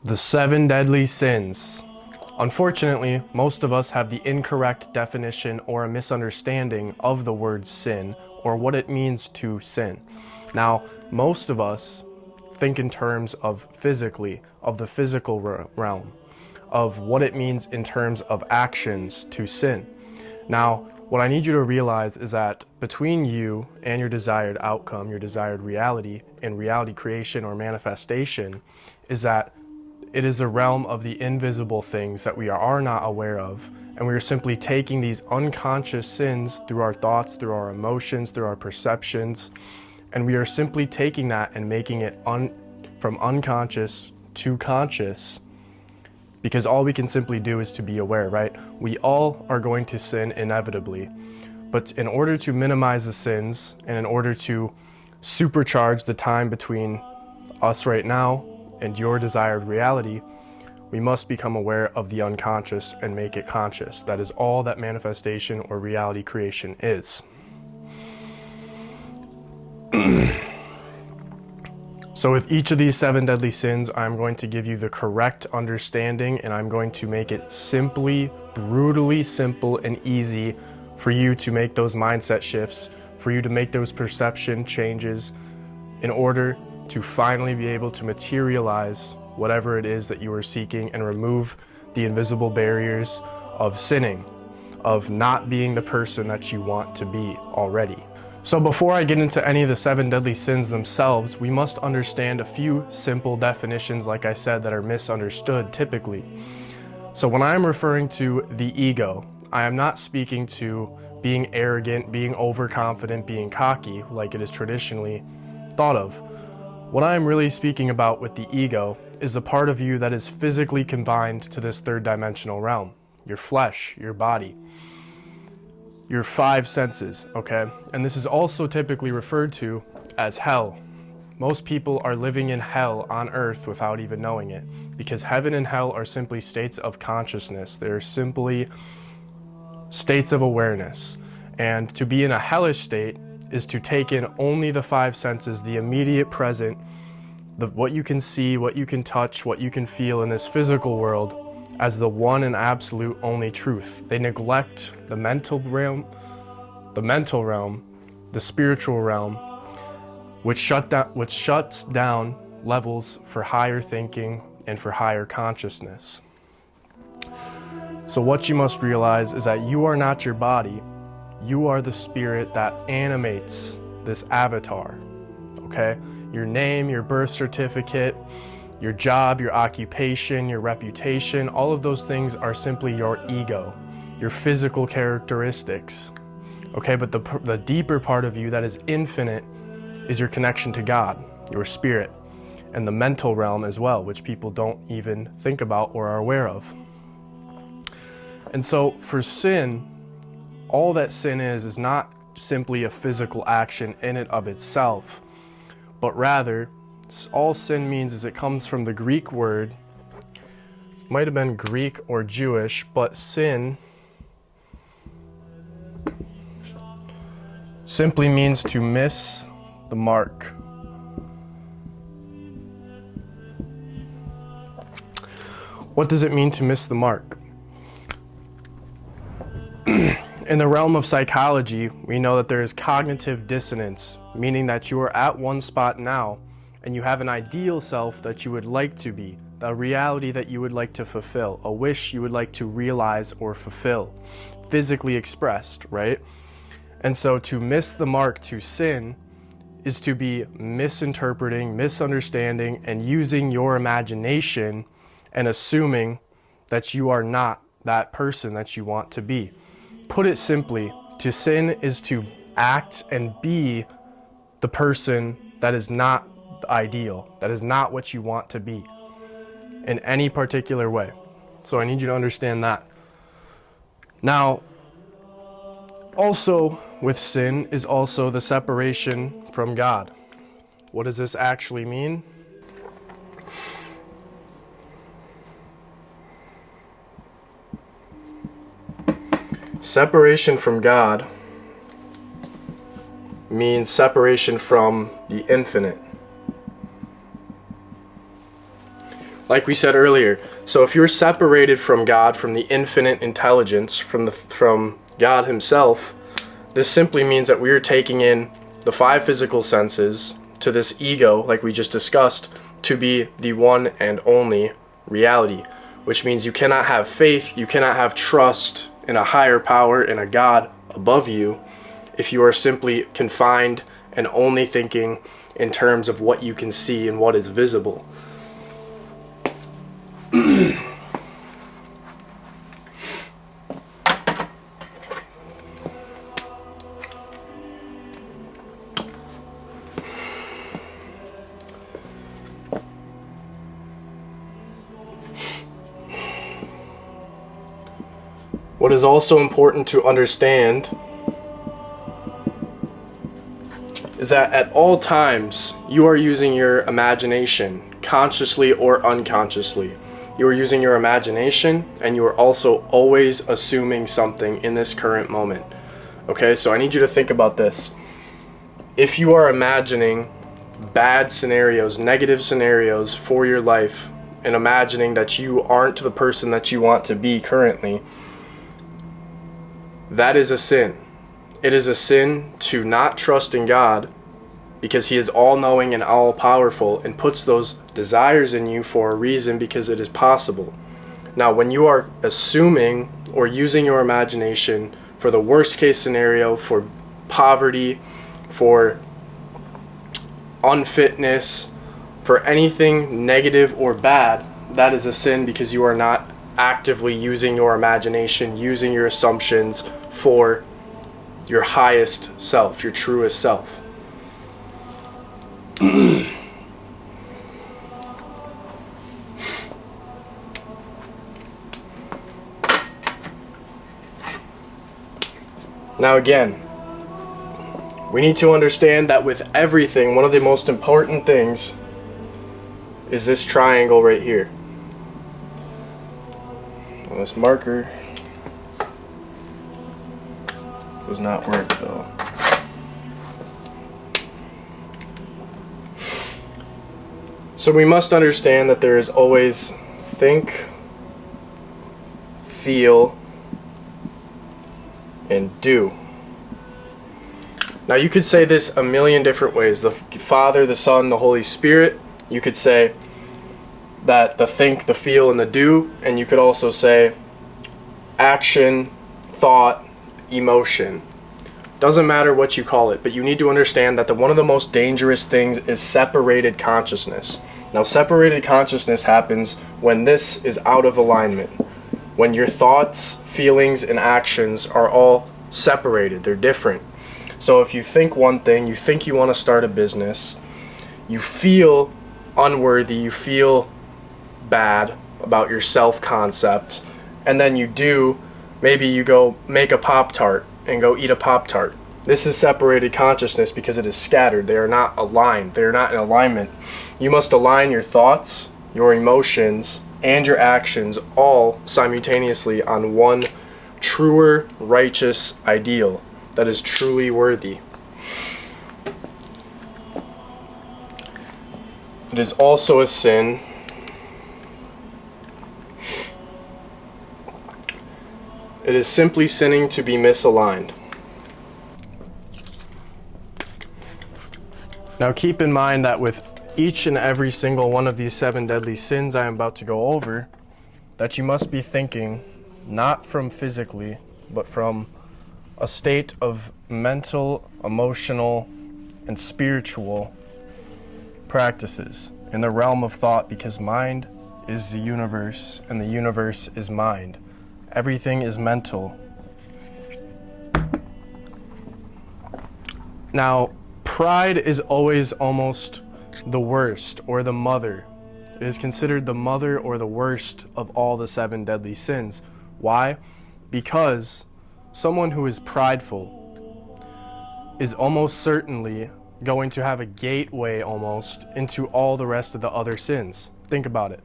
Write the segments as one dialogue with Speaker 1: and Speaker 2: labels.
Speaker 1: The seven deadly sins. Unfortunately, most of us have the incorrect definition or a misunderstanding of the word sin or what it means to sin. Now, most of us think in terms of physically, of the physical realm, of what it means in terms of actions to sin. Now, what I need you to realize is that between you and your desired outcome, your desired reality, and reality creation or manifestation, is that it is a realm of the invisible things that we are not aware of, and we are simply taking these unconscious sins through our thoughts, through our emotions, through our perceptions, and we are simply taking that and making it from unconscious to conscious, because all we can simply do is to be aware, right? We all are going to sin inevitably, but in order to minimize the sins and in order to supercharge the time between us right now and your desired reality, we must become aware of the unconscious and make it conscious. That is all that manifestation or reality creation is. So with each of these seven deadly sins, I'm going to give you the correct understanding, and I'm going to make it simply, brutally simple and easy for you to make those mindset shifts, for you to make those perception changes in order to finally be able to materialize whatever it is that you are seeking and remove the invisible barriers of sinning, of not being the person that you want to be already. So before I get into any of the seven deadly sins themselves, we must understand a few simple definitions, like I said, that are misunderstood typically. So when I'm referring to the ego, I am not speaking to being arrogant, being overconfident, being cocky, like it is traditionally thought of. What I'm really speaking about with the ego is the part of you that is physically confined to this third dimensional realm, your flesh, your body, your five senses, okay? And this is also typically referred to as hell. Most people are living in hell on earth without even knowing it, because heaven and hell are simply states of consciousness. They're simply states of awareness. And to be in a hellish state is to take in only the five senses, the immediate present, what you can see, what you can touch, what you can feel in this physical world as the one and absolute only truth. They neglect the mental realm, the spiritual realm, which shuts down levels for higher thinking and for higher consciousness. So what you must realize is that you are not your body. You are the spirit that animates this avatar, okay? Your name, your birth certificate, your job, your occupation, your reputation, all of those things are simply your ego, your physical characteristics, okay? But the deeper part of you that is infinite is your connection to God, your spirit, and the mental realm as well, which people don't even think about or are aware of. And so for sin, all that sin is not simply a physical action in and of itself, but rather all sin means is it comes from the Greek word, might have been Greek or Jewish, but sin simply means to miss the mark. What does it mean to miss the mark? In the realm of psychology, we know that there is cognitive dissonance, meaning that you are at one spot now and you have an ideal self that you would like to be, the reality that you would like to fulfill, a wish you would like to realize or fulfill, physically expressed, right? And so to miss the mark, to sin, is to be misinterpreting, misunderstanding, and using your imagination and assuming that you are not that person that you want to be. Put it simply, to sin is to act and be the person that is not ideal, that is not what you want to be in any particular way. So I need you to understand that. Now, also with sin is also the separation from God. What does this actually mean? Separation from God means separation from the infinite. like we said earlier, so if you're separated from God, from the infinite intelligence, from God himself, this simply means that we're taking in the five physical senses to this ego, like we just discussed, to be the one and only reality, which means you cannot have faith, you cannot have trust in a higher power, in a God above you, if you are simply confined and only thinking in terms of what you can see and what is visible. What is also important to understand is that at all times you are using your imagination, consciously or unconsciously. You are using your imagination, and you are also always assuming something in this current moment. Okay, so I need you to think about this. If you are imagining bad scenarios, negative scenarios for your life, and imagining that you aren't the person that you want to be currently, that is a sin. It is a sin to not trust in God, because he is all-knowing and all-powerful and puts those desires in you for a reason, because it is possible. Now, when you are assuming or using your imagination for the worst-case scenario, for poverty, for unfitness, for anything negative or bad, that is a sin, because you are not actively using your imagination, using your assumptions for your highest self, your truest self. Now again, we need to understand that with everything, one of the most important things is this triangle right here. Well, this marker does not work though. So we must understand that there is always think, feel, and do. Now you could say this a million different ways. The Father, the Son, the Holy Spirit. You could say that the think, the feel, and the do. And you could also say action, thought, emotion. Doesn't matter what you call it, but you need to understand that one of the most dangerous things is separated consciousness. Now, separated consciousness happens when this is out of alignment. When your thoughts, feelings, and actions are all separated. They're different. So if you think one thing, you think you want to start a business, you feel unworthy, you feel bad about your self-concept, and then you do, maybe you go make a Pop-Tart and go eat a Pop-Tart. This is separated consciousness because it is scattered. They are not aligned. They are not in alignment. You must align your thoughts, your emotions, and your actions all simultaneously on one truer, righteous ideal that is truly worthy. It is also a sin It is simply sinning to be misaligned. Now keep in mind that with each and every single one of these 7 deadly sins I am about to go over, that you must be thinking not from physically, but from a state of mental, emotional, and spiritual practices in the realm of thought, because mind is the universe and the universe is mind. Everything is mental. Now, pride is always almost the worst, or the mother. It is considered the mother or the worst of all the 7 deadly sins. Why? Because someone who is prideful is almost certainly going to have a gateway almost into all the rest of the other sins. Think about it.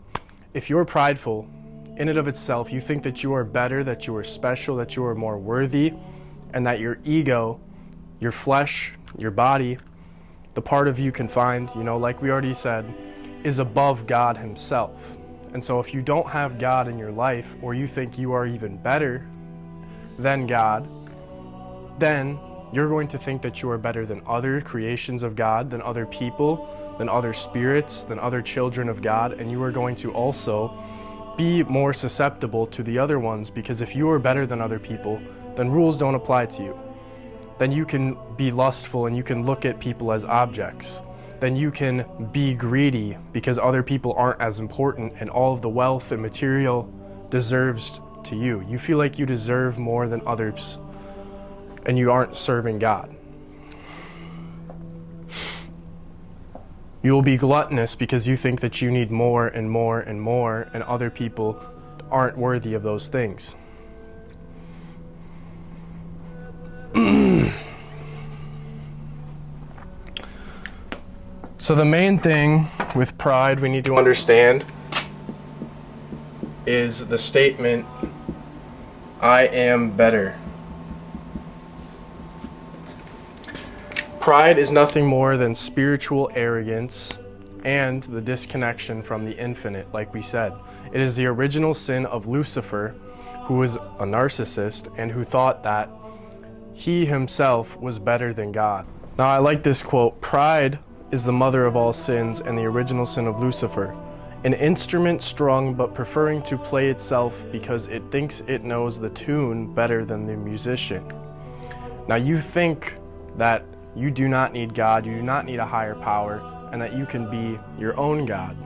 Speaker 1: If you're prideful, in and of itself, you think that you are better, that you are special, that you are more worthy, and that your ego, your flesh, your body, the part of you confined, like we already said, is above God himself. And so if you don't have God in your life, or you think you are even better than God, then you're going to think that you are better than other creations of God, than other people, than other spirits, than other children of God, and you are going to also be more susceptible to the other ones, because if you are better than other people, then rules don't apply to you. Then you can be lustful and you can look at people as objects. Then you can be greedy because other people aren't as important and all of the wealth and material deserves to you. You feel like you deserve more than others and you aren't serving God. You will be gluttonous because you think that you need more and more and more, and other people aren't worthy of those things. So the main thing with pride we need to understand is the statement, I am better. Pride is nothing more than spiritual arrogance and the disconnection from the infinite, like we said. It is the original sin of Lucifer, who was a narcissist and who thought that he himself was better than God. Now I like this quote, pride is the mother of all sins and the original sin of Lucifer. An instrument strung but preferring to play itself because it thinks it knows the tune better than the musician. Now you think that you do not need God, you do not need a higher power, and that you can be your own God,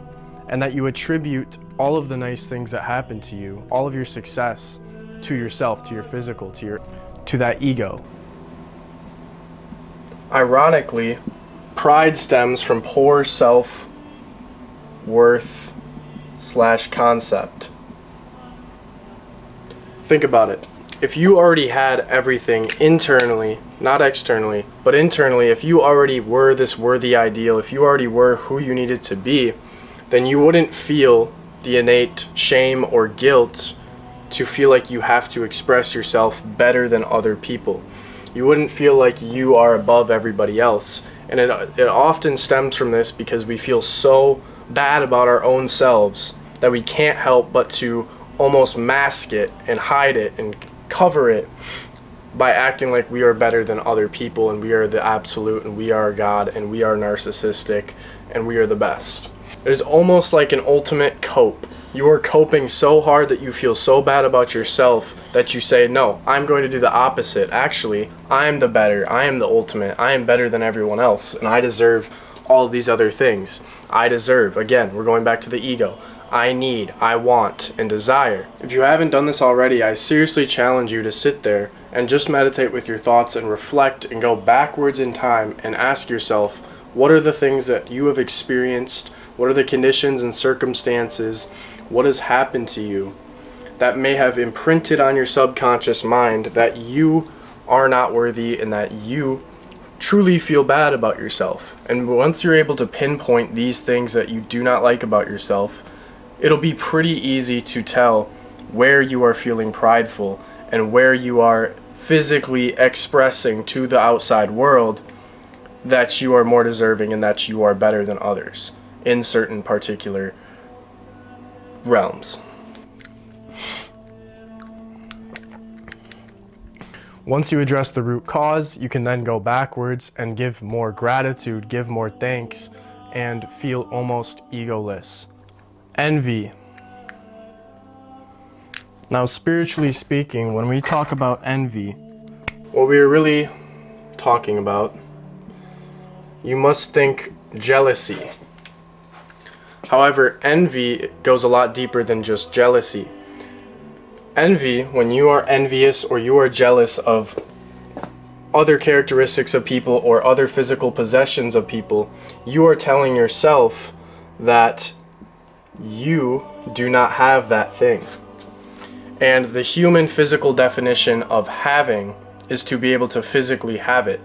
Speaker 1: and that you attribute all of the nice things that happen to you, all of your success, to yourself, to your physical, to that ego. Ironically, pride stems from poor self-worth/concept. Think about it. If you already had everything internally, not externally, but internally, if you already were this worthy ideal, if you already were who you needed to be, then you wouldn't feel the innate shame or guilt to feel like you have to express yourself better than other people. You wouldn't feel like you are above everybody else. And it often stems from this because we feel so bad about our own selves that we can't help but to almost mask it and hide it and cover it by acting like we are better than other people and we are the absolute and we are God and we are narcissistic and we are the best. It is almost like an ultimate cope. You are coping so hard that you feel so bad about yourself that you say, no, I'm going to do the opposite. Actually, I am the better. I am the ultimate. I am better than everyone else and I deserve all of these other things. I deserve, again, we're going back to the ego. I need, I want, and desire. If you haven't done this already, I seriously challenge you to sit there and just meditate with your thoughts and reflect and go backwards in time and ask yourself, what are the things that you have experienced? What are the conditions and circumstances? What has happened to you that may have imprinted on your subconscious mind that you are not worthy and that you truly feel bad about yourself? And once you're able to pinpoint these things that you do not like about yourself, it'll be pretty easy to tell where you are feeling prideful and where you are physically expressing to the outside world that you are more deserving and that you are better than others in certain particular realms. Once you address the root cause, you can then go backwards and give more gratitude, give more thanks, and feel almost egoless. Envy. Now, spiritually speaking, when we talk about envy, what we are really talking about, you must think jealousy. However, envy goes a lot deeper than just jealousy. Envy, when you are envious or you are jealous of other characteristics of people or other physical possessions of people, you are telling yourself that you do not have that thing. And the human physical definition of having is to be able to physically have it.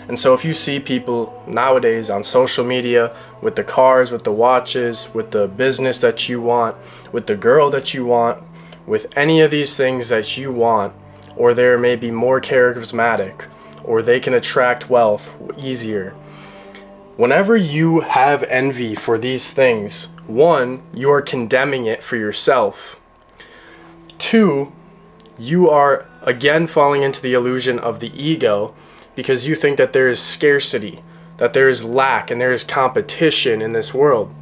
Speaker 1: And so if you see people nowadays on social media with the cars, with the watches, with the business that you want, with the girl that you want, with any of these things that you want, or they're maybe more charismatic, or they can attract wealth easier, Whenever you have envy for these things, one, you are condemning it for yourself. Two, you are again falling into the illusion of the ego because you think that there is scarcity, that there is lack, and there is competition in this world.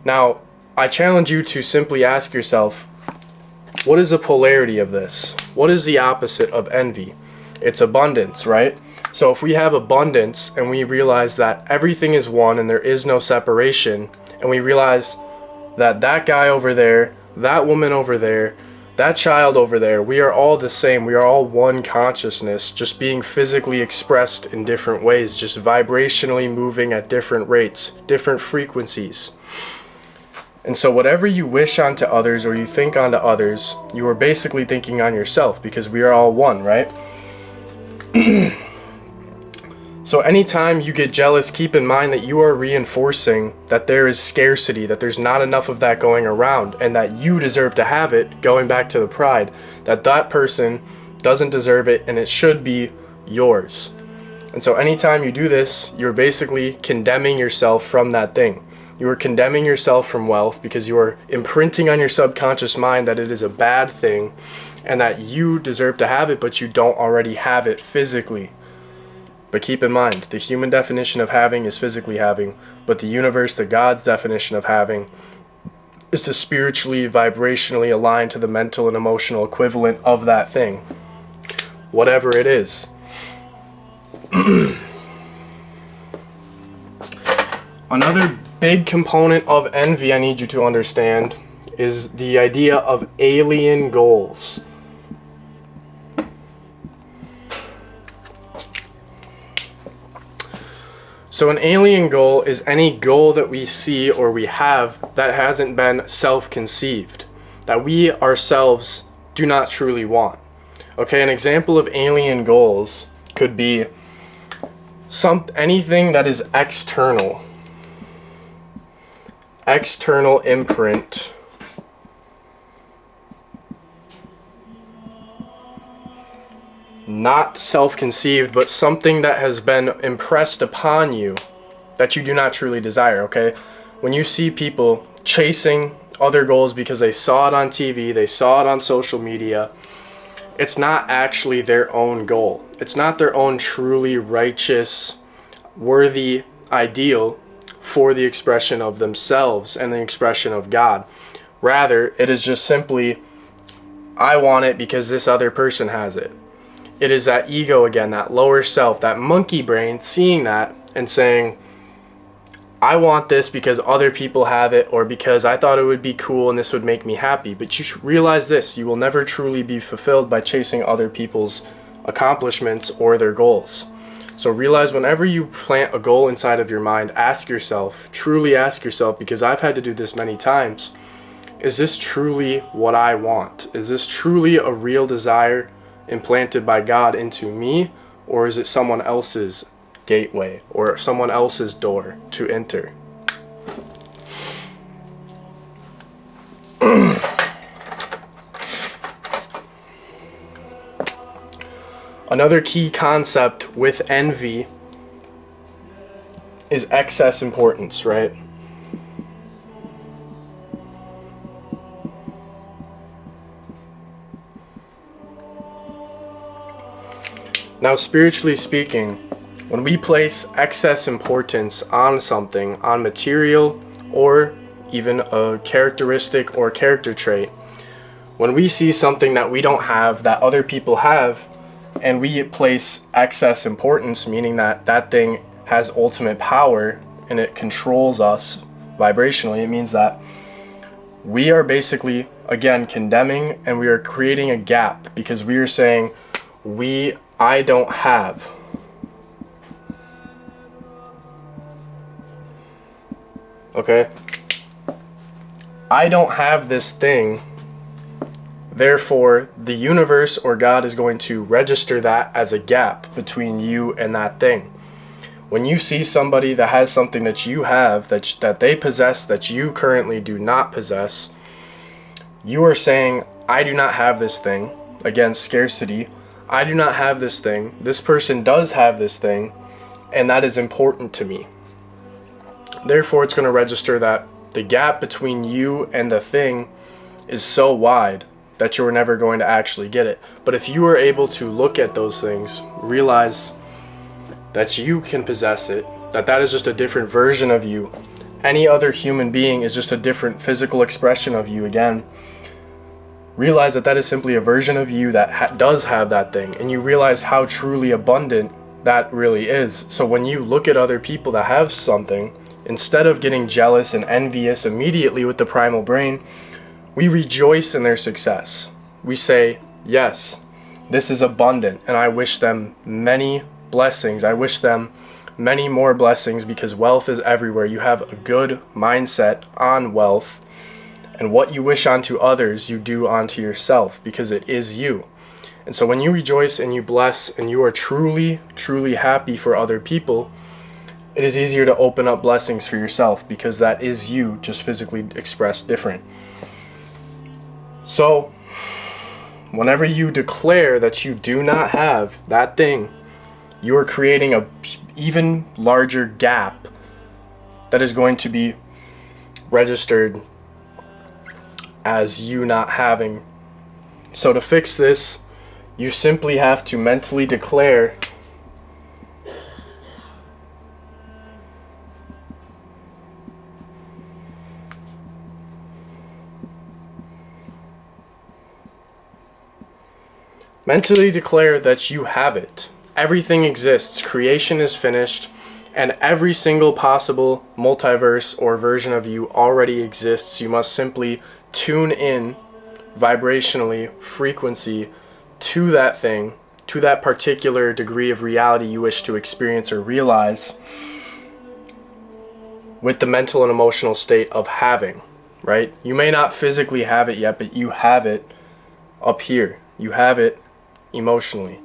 Speaker 1: Now, I challenge you to simply ask yourself, what is the polarity of this? What is the opposite of envy? It's abundance, right? So if we have abundance and we realize that everything is one and there is no separation, and we realize that that guy over there, that woman over there, that child over there, we are all the same. We are all one consciousness, just being physically expressed in different ways, just vibrationally moving at different rates, different frequencies. And so whatever you wish onto others or you think onto others, you are basically thinking on yourself, because we are all one, right? So anytime you get jealous, keep in mind that you are reinforcing that there is scarcity, that there's not enough of that going around, and that you deserve to have it, going back to the pride, that that person doesn't deserve it and it should be yours. And so anytime you do this, you're basically condemning yourself from that thing. You are condemning yourself from wealth because you are imprinting on your subconscious mind that it is a bad thing and that you deserve to have it, but you don't already have it physically. But keep in mind, the human definition of having is physically having, but the universe, the God's definition of having, is to spiritually, vibrationally align to the mental and emotional equivalent of that thing, whatever it is. Another big component of envy I need you to understand is the idea of alien goals. So an alien goal is any goal that we see or we have that hasn't been self-conceived, that we ourselves do not truly want. Okay, an example of alien goals could be anything that is external imprint, not self-conceived, but something that has been impressed upon you that you do not truly desire, okay? When you see people chasing other goals because they saw it on TV, they saw it on social media, it's not actually their own goal. It's not their own truly righteous, worthy ideal for the expression of themselves and the expression of God. Rather, it is just simply, I want it because this other person has it. It is that ego again, that lower self, that monkey brain seeing that and saying, I want this because other people have it, or because I thought it would be cool and this would make me happy. But you should realize this, you will never truly be fulfilled by chasing other people's accomplishments or their goals. So realize whenever you plant a goal inside of your mind, ask yourself, truly ask yourself, because I've had to do this many times, is this truly what I want? Is this truly a real desire implanted by God into me, or is it someone else's gateway or someone else's door to enter? Another key concept with envy is excess importance, right? Now, spiritually speaking, when we place excess importance on something, on material, or even a characteristic or character trait, when we see something that we don't have, that other people have, and we place excess importance, meaning that that thing has ultimate power and it controls us vibrationally, it means that we are basically, again, condemning, and we are creating a gap because we are saying, I don't have. Okay? I don't have this thing. Therefore, the universe or God is going to register that as a gap between you and that thing. When you see somebody that has something that you have, that they possess, that you currently do not possess, you are saying, I do not have this thing. Again, scarcity. I do not have this thing. This person does have this thing, and that is important to me. Therefore, it's going to register that the gap between you and the thing is so wide that you're never going to actually get it. But if you are able to look at those things, realize that you can possess it, that is just a different version of you. Any other human being is just a different physical expression of you again. Realize that is simply a version of you that does have that thing, and you realize how truly abundant that really is. So when you look at other people that have something, instead of getting jealous and envious immediately with the primal brain, we rejoice in their success. We say, yes, this is abundant, and I wish them many blessings. I wish them many more blessings, because wealth is everywhere. You have a good mindset on wealth, and what you wish onto others, you do onto yourself, because it is you. And so when you rejoice and you bless and you are truly, truly happy for other people, it is easier to open up blessings for yourself, because that is you, just physically expressed different. So whenever you declare that you do not have that thing, you are creating a even larger gap that is going to be registered as you not having. So to fix this, you simply have to mentally declare that you have it. Everything exists. Creation is finished, and every single possible multiverse or version of you already exists. You must simply tune in vibrationally, frequency, to that thing, to that particular degree of reality you wish to experience or realize, with the mental and emotional state of having, right? You may not physically have it yet, but you have it up here. You have it emotionally.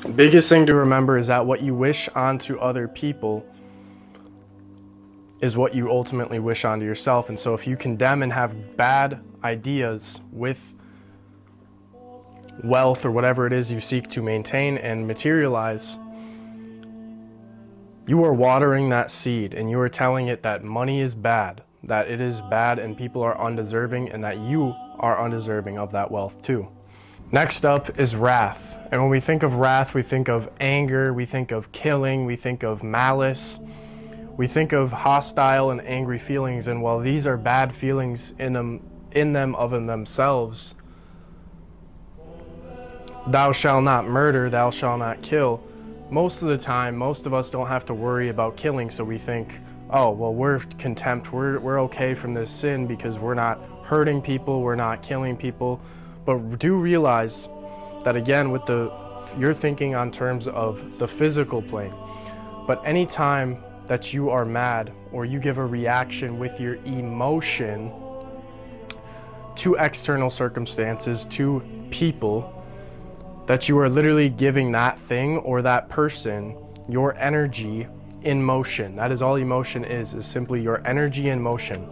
Speaker 1: The biggest thing to remember is that what you wish onto other people is what you ultimately wish onto yourself. And so if you condemn and have bad ideas with wealth or whatever it is you seek to maintain and materialize, you are watering that seed, and you are telling it that money is bad, that it is bad and people are undeserving, and that you are undeserving of that wealth too. Next up is wrath. And when we think of wrath, we think of anger, we think of killing, we think of malice, we think of hostile and angry feelings. And while these are bad feelings in them of themselves, thou shalt not murder, thou shalt not kill, most of the time, most of us don't have to worry about killing, so we think, oh, well, we're contempt, we're okay from this sin because we're not hurting people, we're not killing people. But do realize that, again, with you're thinking on terms of the physical plane. But anytime that you are mad or you give a reaction with your emotion to external circumstances, to people, that you are literally giving that thing or that person your energy in motion. That is all emotion is simply your energy in motion.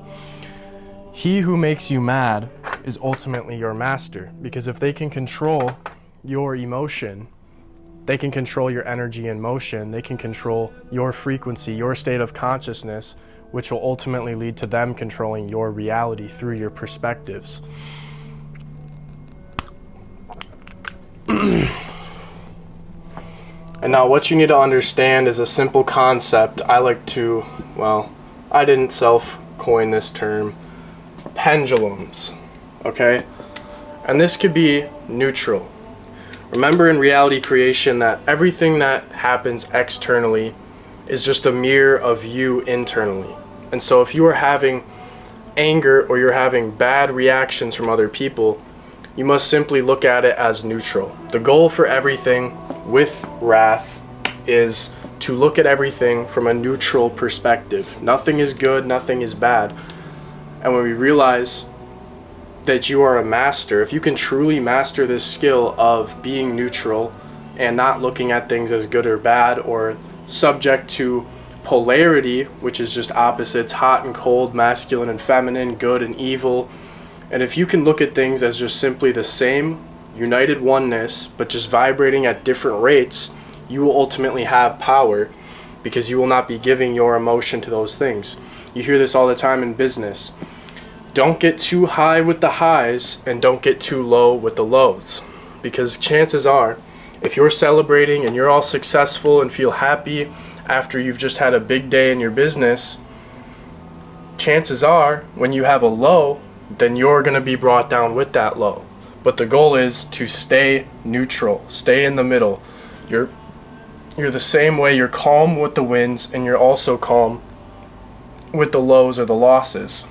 Speaker 1: He who makes you mad is ultimately your master, because if they can control your emotion, they can control your energy in motion, they can control your frequency, your state of consciousness, which will ultimately lead to them controlling your reality through your perspectives. And now what you need to understand is a simple concept. I didn't self-coin this term. Pendulums, okay? And this could be neutral. Remember in reality creation that everything that happens externally is just a mirror of you internally. And so if you are having anger or you're having bad reactions from other people, you must simply look at it as neutral. The goal for everything with wrath is to look at everything from a neutral perspective. Nothing is good, nothing is bad. And when we realize that you are a master, if you can truly master this skill of being neutral and not looking at things as good or bad or subject to polarity, which is just opposites, hot and cold, masculine and feminine, good and evil, and if you can look at things as just simply the same united oneness, but just vibrating at different rates, you will ultimately have power, because you will not be giving your emotion to those things. You hear this all the time in business. Don't get too high with the highs and don't get too low with the lows. Because chances are, if you're celebrating and you're all successful and feel happy after you've just had a big day in your business, chances are when you have a low, then you're going to be brought down with that low. But the goal is to stay neutral, stay in the middle. You're the same way. You're calm with the wins and you're also calm with the lows or the losses.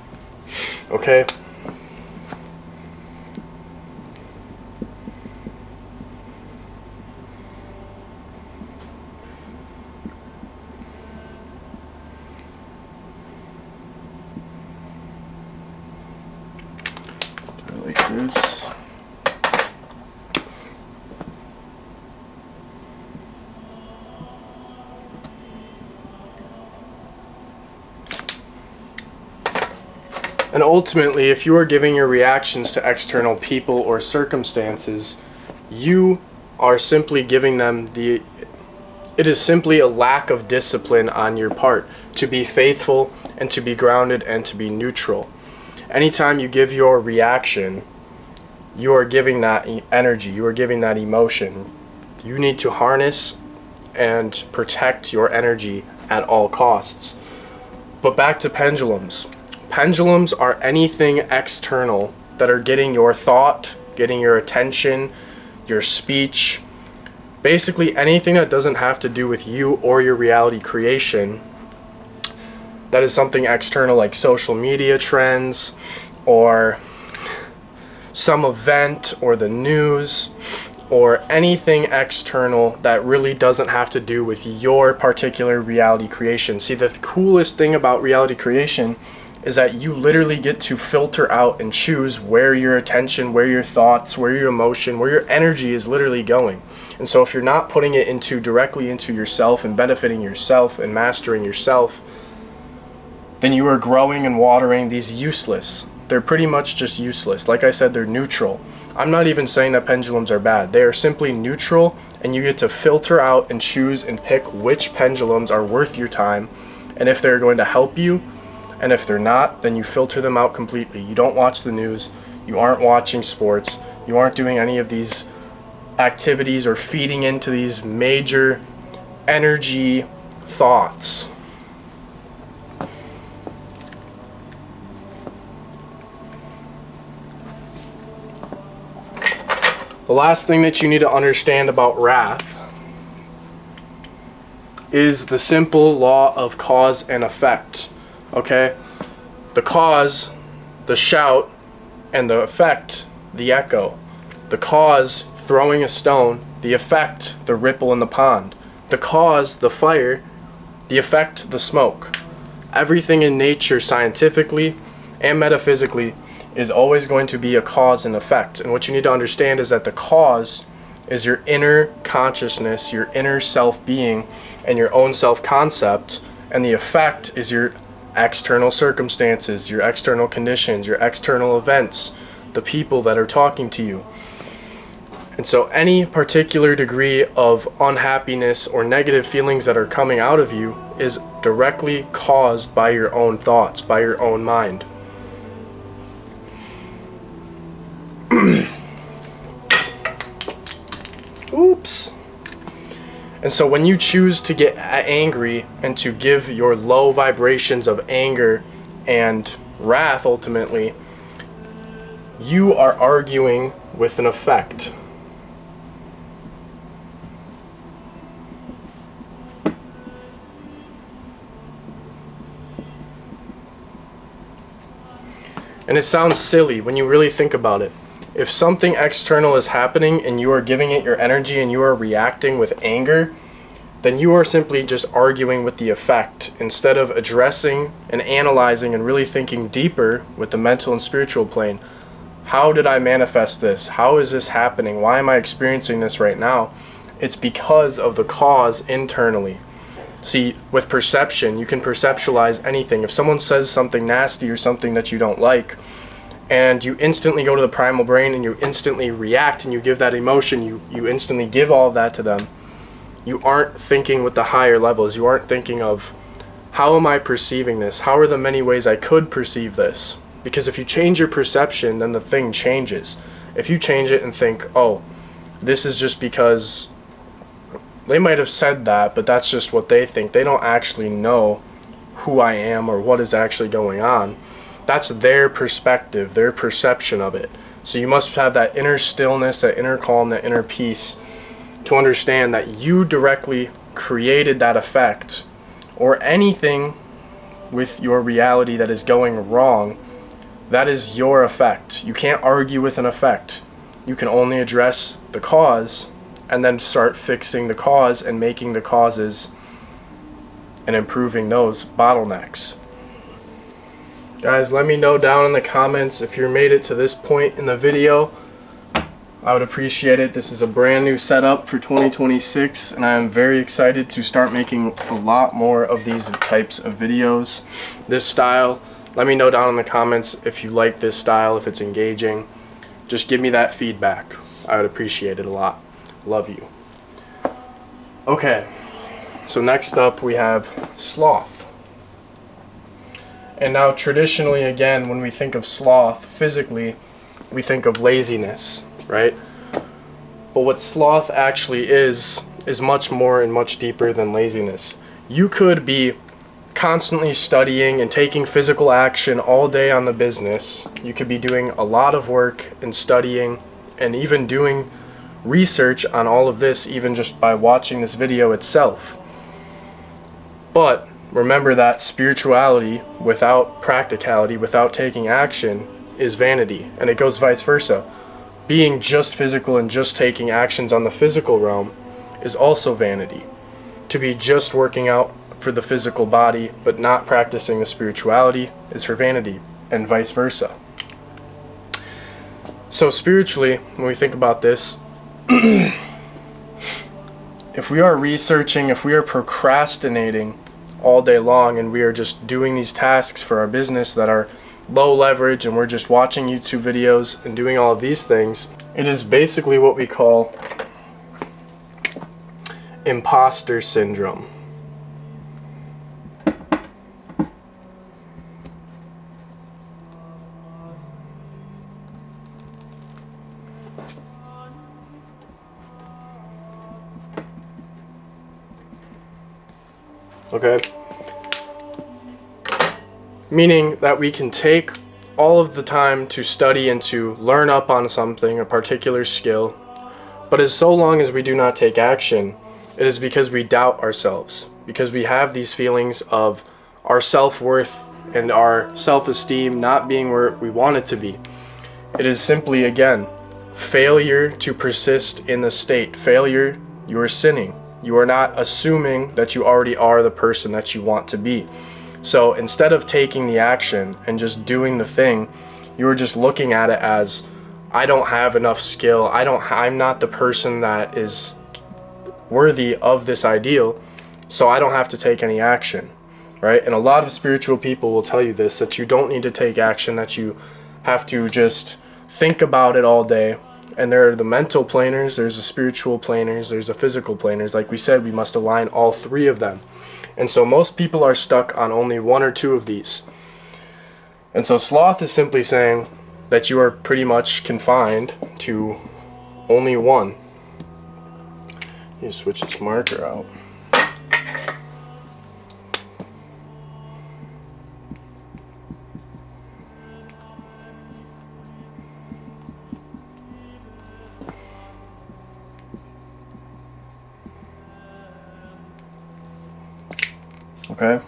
Speaker 1: Okay? Like this. And ultimately, if you are giving your reactions to external people or circumstances, you are simply giving them it is simply a lack of discipline on your part to be faithful and to be grounded and to be neutral. Anytime you give your reaction, you are giving that energy, you are giving that emotion. You need to harness and protect your energy at all costs. But back to pendulums. Pendulums are anything external that are getting your thought, getting your attention, your speech, basically anything that doesn't have to do with you or your reality creation. That is something external, like social media trends or some event or the news or anything external that really doesn't have to do with your particular reality creation. See, the coolest thing about reality creation is that you literally get to filter out and choose where your attention, where your thoughts, where your emotion, where your energy is literally going. And so if you're not putting it directly into yourself and benefiting yourself and mastering yourself, then you are growing and watering these useless. They're pretty much just useless. Like I said, they're neutral. I'm not even saying that pendulums are bad. They are simply neutral, and you get to filter out and choose and pick which pendulums are worth your time, and if they're going to help you. And if they're not, then you filter them out completely. You don't watch the news, you aren't watching sports, you aren't doing any of these activities or feeding into these major energy thoughts. The last thing that you need to understand about wrath is the simple law of cause and effect. Okay? The cause, the shout, and the effect, the echo. The cause, throwing a stone. The effect, the ripple in the pond. The cause, the fire. The effect, the smoke. Everything in nature, scientifically and metaphysically, is always going to be a cause and effect. And what you need to understand is that the cause is your inner consciousness, your inner self-being, and your own self-concept. And the effect is your external circumstances, your external conditions, your external events, the people that are talking to you. And so any particular degree of unhappiness or negative feelings that are coming out of you is directly caused by your own thoughts, by your own mind. Oops. And so when you choose to get angry and to give your low vibrations of anger and wrath, ultimately, you are arguing with an effect. And it sounds silly when you really think about it. If something external is happening and you are giving it your energy and you are reacting with anger, then you are simply just arguing with the effect instead of addressing and analyzing and really thinking deeper with the mental and spiritual plane. How did I manifest this? How is this happening? Why am I experiencing this right now? It's because of the cause internally. See, with perception, you can perceptualize anything. If someone says something nasty or something that you don't like, and you instantly go to the primal brain and you instantly react and you give that emotion, you instantly give all of that to them, You aren't thinking with the higher levels. You aren't thinking of, how am I perceiving this? How are the many ways I could perceive this? Because if you change your perception, then the thing changes. If you change it and think, oh, this is just because they might have said that, but that's just what they think. They don't actually know who I am or what is actually going on. That's their perspective, their perception of it. So you must have that inner stillness, that inner calm, that inner peace to understand that you directly created that effect, or anything with your reality that is going wrong. That is your effect. You can't argue with an effect. You can only address the cause and then start fixing the cause and making the causes and improving those bottlenecks. Guys, let me know down in the comments if you made it to this point in the video. I would appreciate it. This is a brand new setup for 2026, and I am very excited to start making a lot more of these types of videos. This style, let me know down in the comments if you like this style, if it's engaging. Just give me that feedback. I would appreciate it a lot. Love you. Okay, so next up we have sloth. And now traditionally, again, when we think of sloth physically, we think of laziness, right? But what sloth actually is much more and much deeper than laziness. You could be constantly studying and taking physical action all day on the business. You could be doing a lot of work and studying and even doing research on all of this, even just by watching this video itself. But remember that spirituality without practicality, without taking action, is vanity, and it goes vice versa. Being just physical and just taking actions on the physical realm is also vanity. To be just working out for the physical body but not practicing the spirituality is for vanity, and vice versa. So spiritually, when we think about this, if we are researching, if we are procrastinating all day long and we are just doing these tasks for our business that are low leverage and we're just watching YouTube videos and doing all of these things, it is basically what we call imposter syndrome. Okay? Meaning that we can take all of the time to study and to learn up on something, a particular skill, but as so long as we do not take action, it is because we doubt ourselves, because we have these feelings of our self-worth and our self-esteem not being where we want it to be. It is simply, again, failure to persist in the state. Failure, you are sinning. You are not assuming that you already are the person that you want to be. So instead of taking the action and just doing the thing, you are just looking at it as, I don't have enough skill. I'm not the person that is worthy of this ideal, so I don't have to take any action, right? And a lot of spiritual people will tell you this, that you don't need to take action, that you have to just think about it all day. And there are the mental planers, there's the spiritual planers, there's the physical planers. Like we said, we must align all three of them. And so most people are stuck on only one or two of these. And so sloth is simply saying that you are pretty much confined to only one. You switch this marker out. Okay.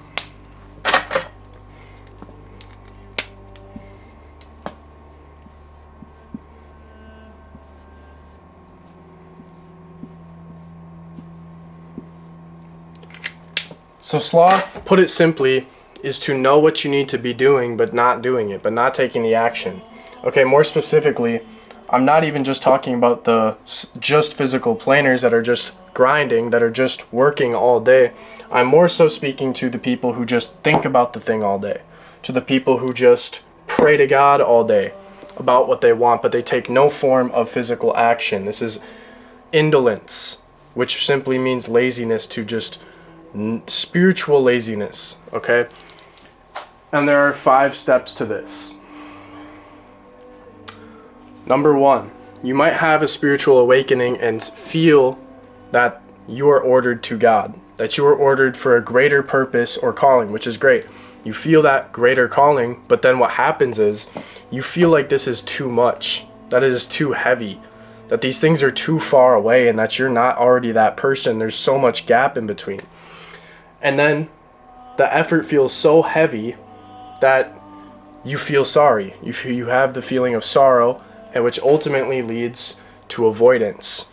Speaker 1: So sloth, put it simply, is to know what you need to be doing but not doing it, but not taking the action. Okay, more specifically, I'm not even just talking about the just physical planners that are just grinding, that are just working all day. I'm more so speaking to the people who just think about the thing all day, to the people who just pray to God all day about what they want, but they take no form of physical action. This is indolence, which simply means laziness, to just spiritual laziness, okay? And there are 5 steps to this. Number 1, you might have a spiritual awakening and feel that you are ordered to God, that you are ordered for a greater purpose or calling, which is great. You feel that greater calling, but then what happens is you feel like this is too much, that it is too heavy, that these things are too far away, and that you're not already that person. There's so much gap in between. And then the effort feels so heavy that you feel sorry. You have the feeling of sorrow, and which ultimately leads to avoidance.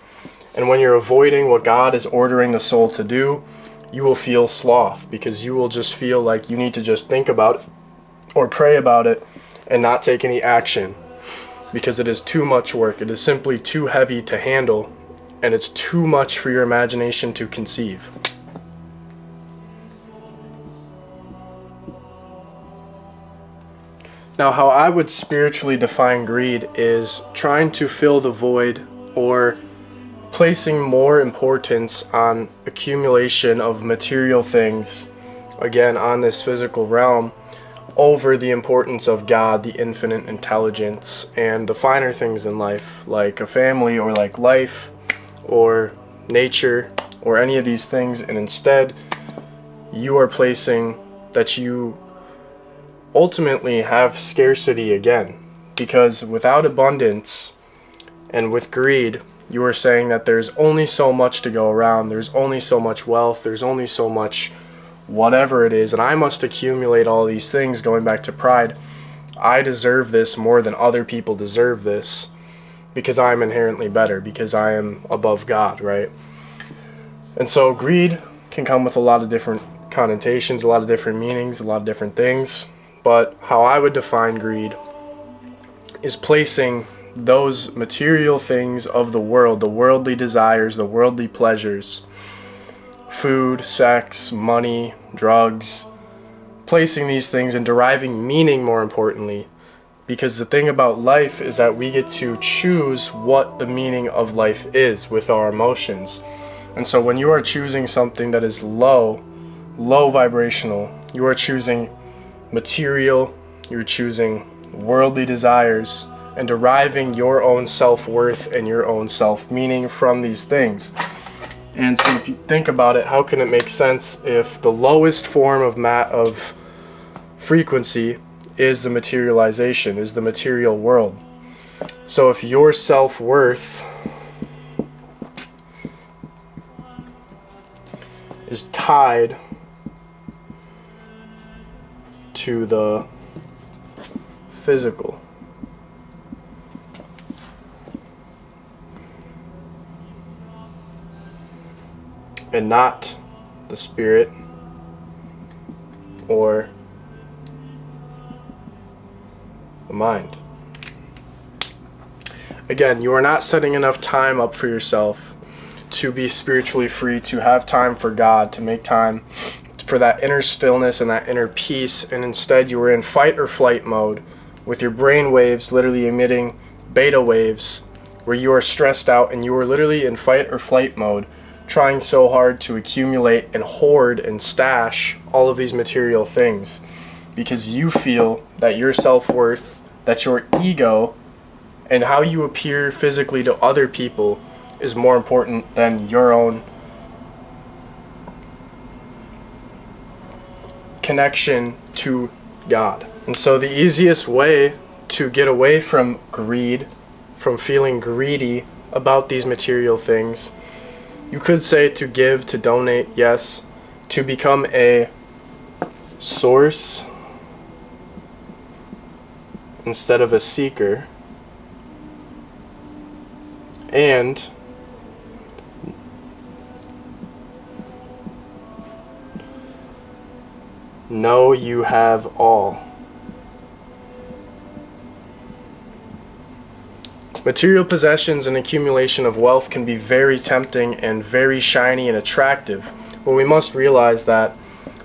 Speaker 1: And when you're avoiding what God is ordering the soul to do, you will feel sloth, because you will just feel like you need to just think about it or pray about it and not take any action, because it is too much work. It is simply too heavy to handle, and it's too much for your imagination to conceive. Now, how I would spiritually define greed is trying to fill the void, or placing more importance on accumulation of material things, again, on this physical realm, over the importance of God, the infinite intelligence, and the finer things in life, like a family, or like life, or nature, or any of these things. And instead, you are placing that you ultimately have scarcity again, because without abundance and with greed, you are saying that there's only so much to go around, there's only so much wealth, there's only so much whatever it is, and I must accumulate all these things. Going back to pride, I deserve this more than other people deserve this, because I'm inherently better, because I am above God, right? And so greed can come with a lot of different connotations, a lot of different meanings, a lot of different things. But how I would define greed is placing those material things of the world, the worldly desires, the worldly pleasures, food, sex, money, drugs, placing these things and deriving meaning, more importantly. Because the thing about life is that we get to choose what the meaning of life is with our emotions. And so when you are choosing something that is low vibrational, you are choosing material, you're choosing worldly desires, and deriving your own self-worth and your own self-meaning from these things. And so if you think about it, how can it make sense if the lowest form of frequency is the materialization, is the material world? So if your self-worth is tied to the physical, and not the spirit or the mind. Again, you are not setting enough time up for yourself to be spiritually free, to have time for God, to make time for that inner stillness and that inner peace, and instead you are in fight or flight mode, with your brain waves literally emitting beta waves, where you are stressed out and you are literally in fight or flight mode, trying so hard to accumulate and hoard and stash all of these material things, because you feel that your self-worth, that your ego, and how you appear physically to other people is more important than your own connection to God. And so the easiest way to get away from greed, from feeling greedy about these material things, you could say to give, to donate, yes, to become a source instead of a seeker, and know you have all. Material possessions and accumulation of wealth can be very tempting and very shiny and attractive, but we must realize that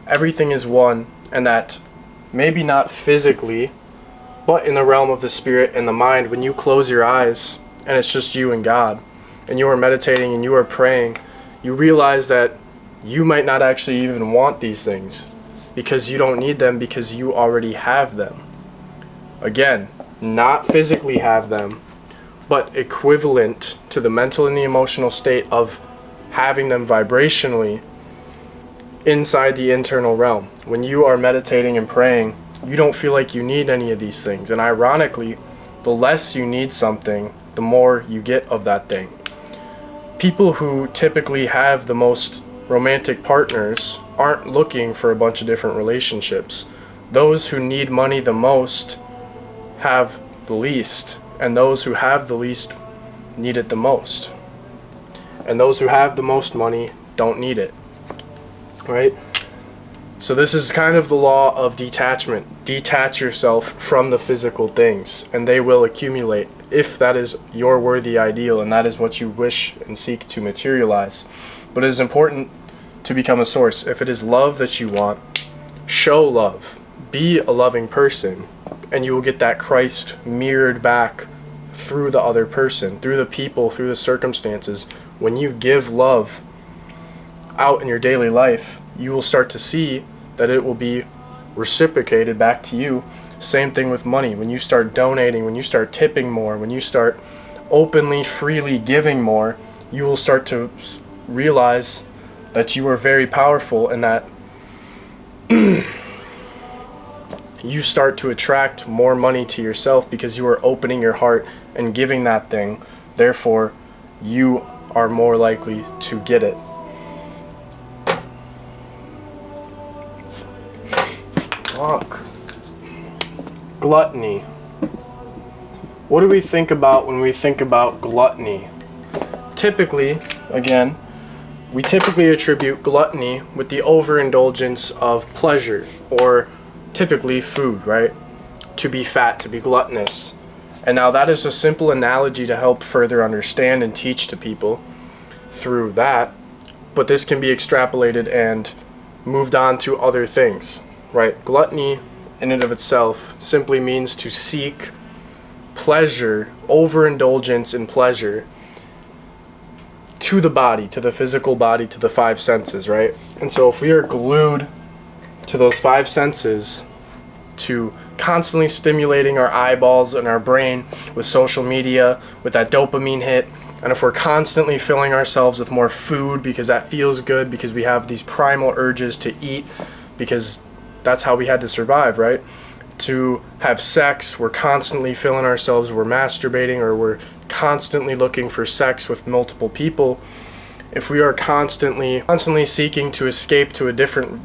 Speaker 1: everything is one, and that maybe not physically, but in the realm of the spirit and the mind, when you close your eyes and it's just you and God, and you are meditating and you are praying, you realize that you might not actually even want these things because you don't need them, because you already have them. Again, not physically have them, but equivalent to the mental and the emotional state of having them vibrationally inside the internal realm. When you are meditating and praying, you don't feel like you need any of these things. And ironically, the less you need something, the more you get of that thing. People who typically have the most romantic partners aren't looking for a bunch of different relationships. Those who need money the most have the least, and those who have the least need it the most. And those who have the most money don't need it. Right? So this is kind of the law of detachment. Detach yourself from the physical things, and they will accumulate if that is your worthy ideal and that is what you wish and seek to materialize. But it is important to become a source. If it is love that you want, show love. Be a loving person, and you will get that Christ mirrored back through the other person, through the people, through the circumstances. When you give love out in your daily life, you will start to see that it will be reciprocated back to you. Same thing with money. When you start donating, when you start tipping more, when you start openly, freely giving more, you will start to realize that you are very powerful, and that you start to attract more money to yourself because you are opening your heart and giving that thing. Therefore, you are more likely to get it. Fuck. Gluttony. What do we think about when we think about gluttony? Typically, again, we typically attribute gluttony with the overindulgence of pleasure, or typically food, right? To be fat, to be gluttonous. And now that is a simple analogy to help further understand and teach to people through that, but this can be extrapolated and moved on to other things, right? Gluttony in and of itself simply means to seek pleasure, overindulgence in pleasure, to the body, to the physical body, to the five senses, right? And so if we are glued to those five senses, to constantly stimulating our eyeballs and our brain with social media, with that dopamine hit, and if we're constantly filling ourselves with more food because that feels good, because we have these primal urges to eat, because that's how we had to survive, right? To have sex, we're constantly filling ourselves, we're masturbating, or we're constantly looking for sex with multiple people. If we are constantly seeking to escape to a different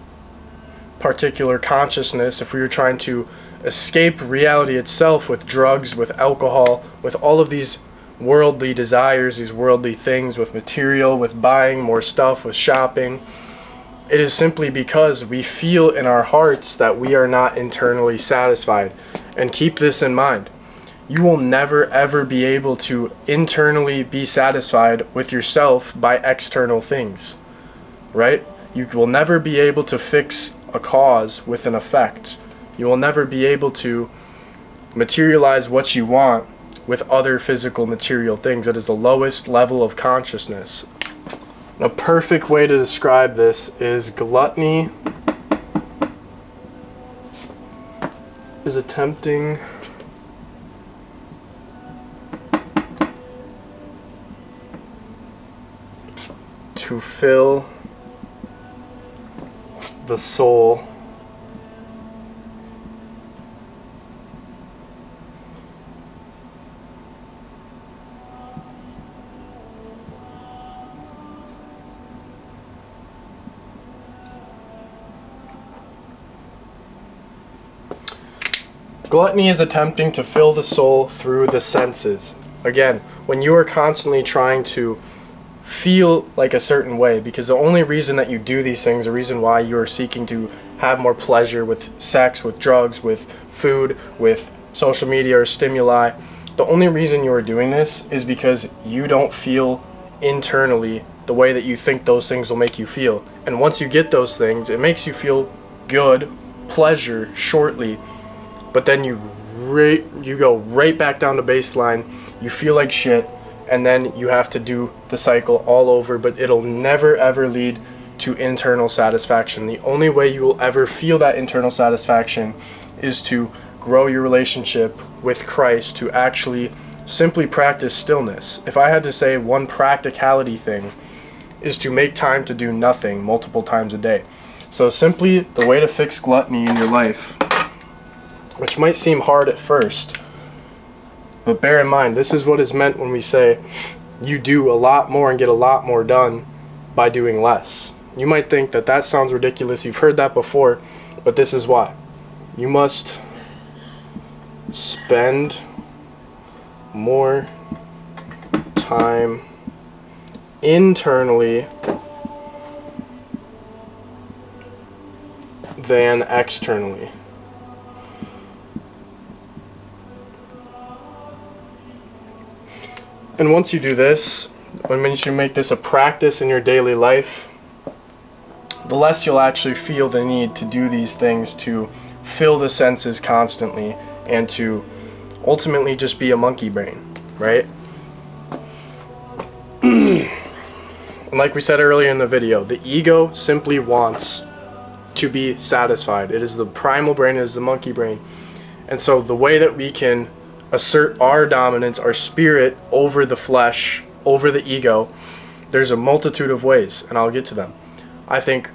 Speaker 1: particular consciousness, if we are trying to escape reality itself with drugs, with alcohol, with all of these worldly desires, these worldly things, with material, with buying more stuff, with shopping, it is simply because we feel in our hearts that we are not internally satisfied. And keep this in mind. You will never ever be able to internally be satisfied with yourself by external things, right? You will never be able to fix a cause with an effect. You will never be able to materialize what you want with other physical material things. It is the lowest level of consciousness. A perfect way to describe this is gluttony is attempting to fill the soul Gluttony is attempting to fill the soul through the senses. Again, when you are constantly trying to feel like a certain way, because the only reason that you do these things, the reason why you are seeking to have more pleasure with sex, with drugs, with food, with social media or stimuli, the only reason you are doing this is because you don't feel internally the way that you think those things will make you feel. And once you get those things, it makes you feel good, pleasure, shortly, but then you go right back down to baseline. You feel like shit, and then you have to do the cycle all over, but it'll never ever lead to internal satisfaction. The only way you will ever feel that internal satisfaction is to grow your relationship with Christ, to actually simply practice stillness. If I had to say one practicality thing, is to make time to do nothing multiple times a day. So simply, the way to fix gluttony in your life, which might seem hard at first, but bear in mind, this is what is meant when we say you do a lot more and get a lot more done by doing less. You might think that that sounds ridiculous. You've heard that before, but this is why. You must spend more time internally than externally. And once you do this, when you make this a practice in your daily life, the less you'll actually feel the need to do these things to fill the senses constantly and to ultimately just be a monkey brain, right? And like we said earlier in the video, the ego simply wants to be satisfied. It is the primal brain, it is the monkey brain. And so the way that we can assert our dominance, our spirit over the flesh, over the ego, there's a multitude of ways, and I'll get to them. I think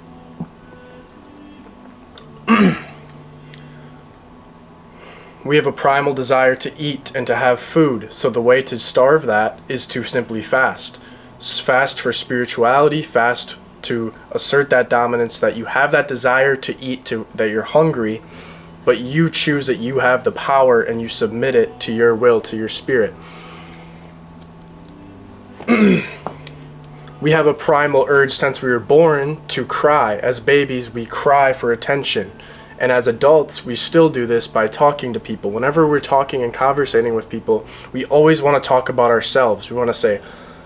Speaker 1: we have a primal desire to eat and to have food. So the way to starve that is to simply fast. Fast for spirituality, fast to assert that dominance, that you have that desire to eat, that you're hungry, but you choose that you have the power and you submit it to your will, to your spirit. We have a primal urge since we were born to cry. As babies, we cry for attention. And as adults, we still do this by talking to people. Whenever we're talking and conversating with people, we always want to talk about ourselves. We want to say,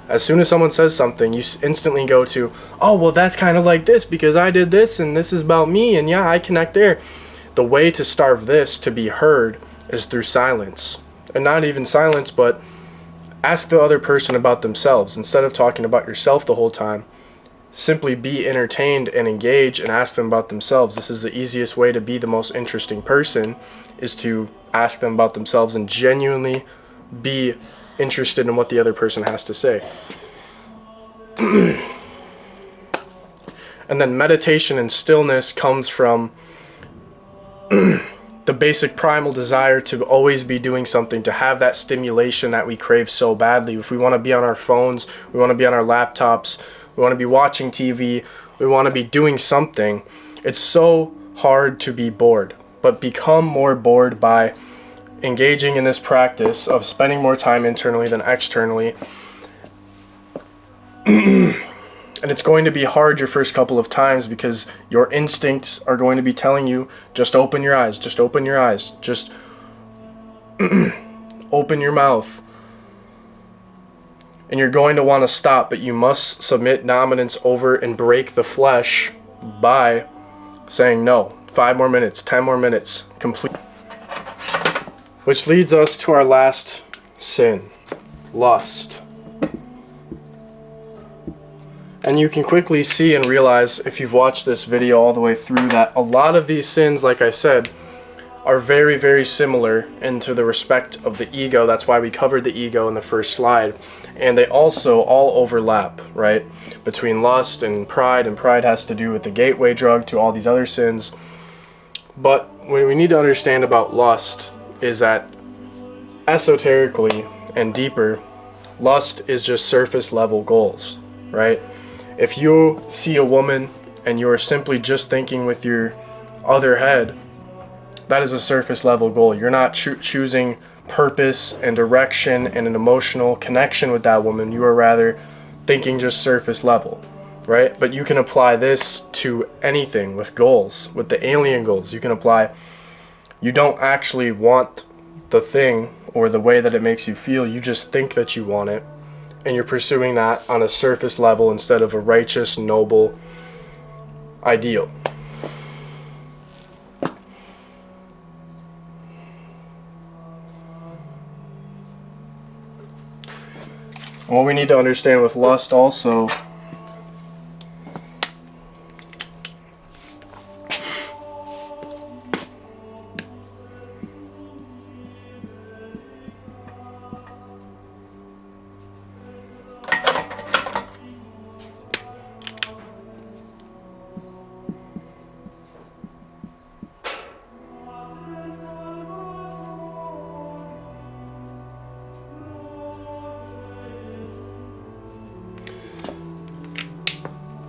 Speaker 1: as soon as someone says something, you instantly go to, oh, well, that's kind of like this because I did this and this is about me and yeah, I connect there. The way to starve this to be heard is through silence. And not even silence, but ask the other person about themselves. Instead of talking about yourself the whole time, simply be entertained and engage and ask them about themselves. This is the easiest way to be the most interesting person, is to ask them about themselves and genuinely be interested in what the other person has to say. And then meditation and stillness comes from the basic primal desire to always be doing something, to have that stimulation that we crave so badly. If we want to be on our phones, we want to be on our laptops, we want to be watching TV, we want to be doing something, it's so hard to be bored. But become more bored by engaging in this practice of spending more time internally than externally. And it's going to be hard your first couple of times because your instincts are going to be telling you, just open your eyes, just open your eyes, just open your mouth. And you're going to want to stop, but you must submit dominance over and break the flesh by saying no. 5 more minutes, 10 more minutes, complete. Which leads us to our last sin, lust. And you can quickly see and realize, if you've watched this video all the way through, that a lot of these sins, like I said, are very, very similar into the respect of the ego. That's why we covered the ego in the first slide. And they also all overlap, right? Between lust and pride has to do with the gateway drug to all these other sins. But what we need to understand about lust is that esoterically and deeper, lust is just surface level goals, right? If you see a woman and you are simply just thinking with your other head, that is a surface level goal. You're not choosing purpose and direction and an emotional connection with that woman. You are rather thinking just surface level, right? But you can apply this to anything with goals, with the alien goals. You can apply, you don't actually want the thing or the way that it makes you feel. You just think that you want it, and you're pursuing that on a surface level instead of a righteous, noble ideal. What we need to understand with lust also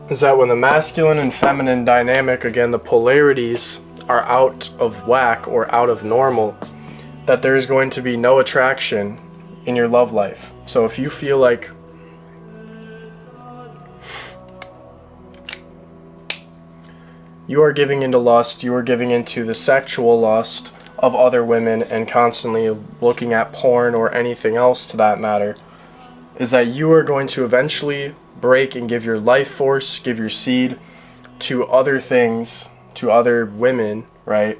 Speaker 1: is that when the masculine and feminine dynamic, again, the polarities are out of whack or out of normal, that there is going to be no attraction in your love life. So if you feel like you are giving into lust, you are giving into the sexual lust of other women and constantly looking at porn or anything else to that matter, is that you are going to eventually break and give your life force, give your seed to other things, to other women, right?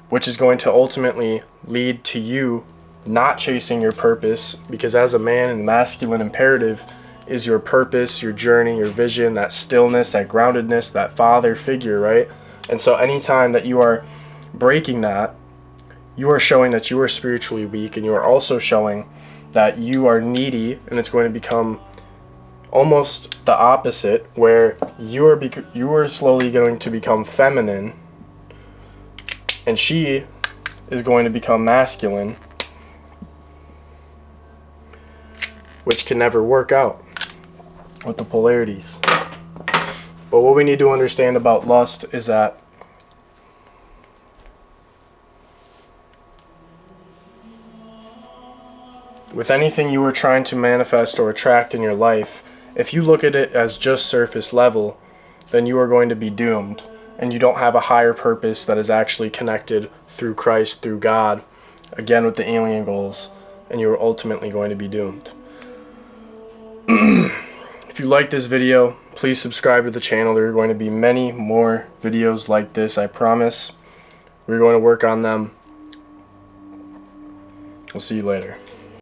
Speaker 1: Which is going to ultimately lead to you not chasing your purpose, because as a man, and the masculine imperative is your purpose, your journey, your vision, that stillness, that groundedness, that father figure, right? And so anytime that you are breaking that, you are showing that you are spiritually weak, and you are also showing that you are needy, and it's going to become almost the opposite, where you are slowly going to become feminine, and she is going to become masculine, which can never work out with the polarities. But what we need to understand about lust is that with anything you are trying to manifest or attract in your life, if you look at it as just surface level, then you are going to be doomed, and you don't have a higher purpose that is actually connected through Christ, through God, again with the alien goals, and you are ultimately going to be doomed. If you like this video, please subscribe to the channel. There are going to be many more videos like this, I promise. We're going to work on them. We'll see you later.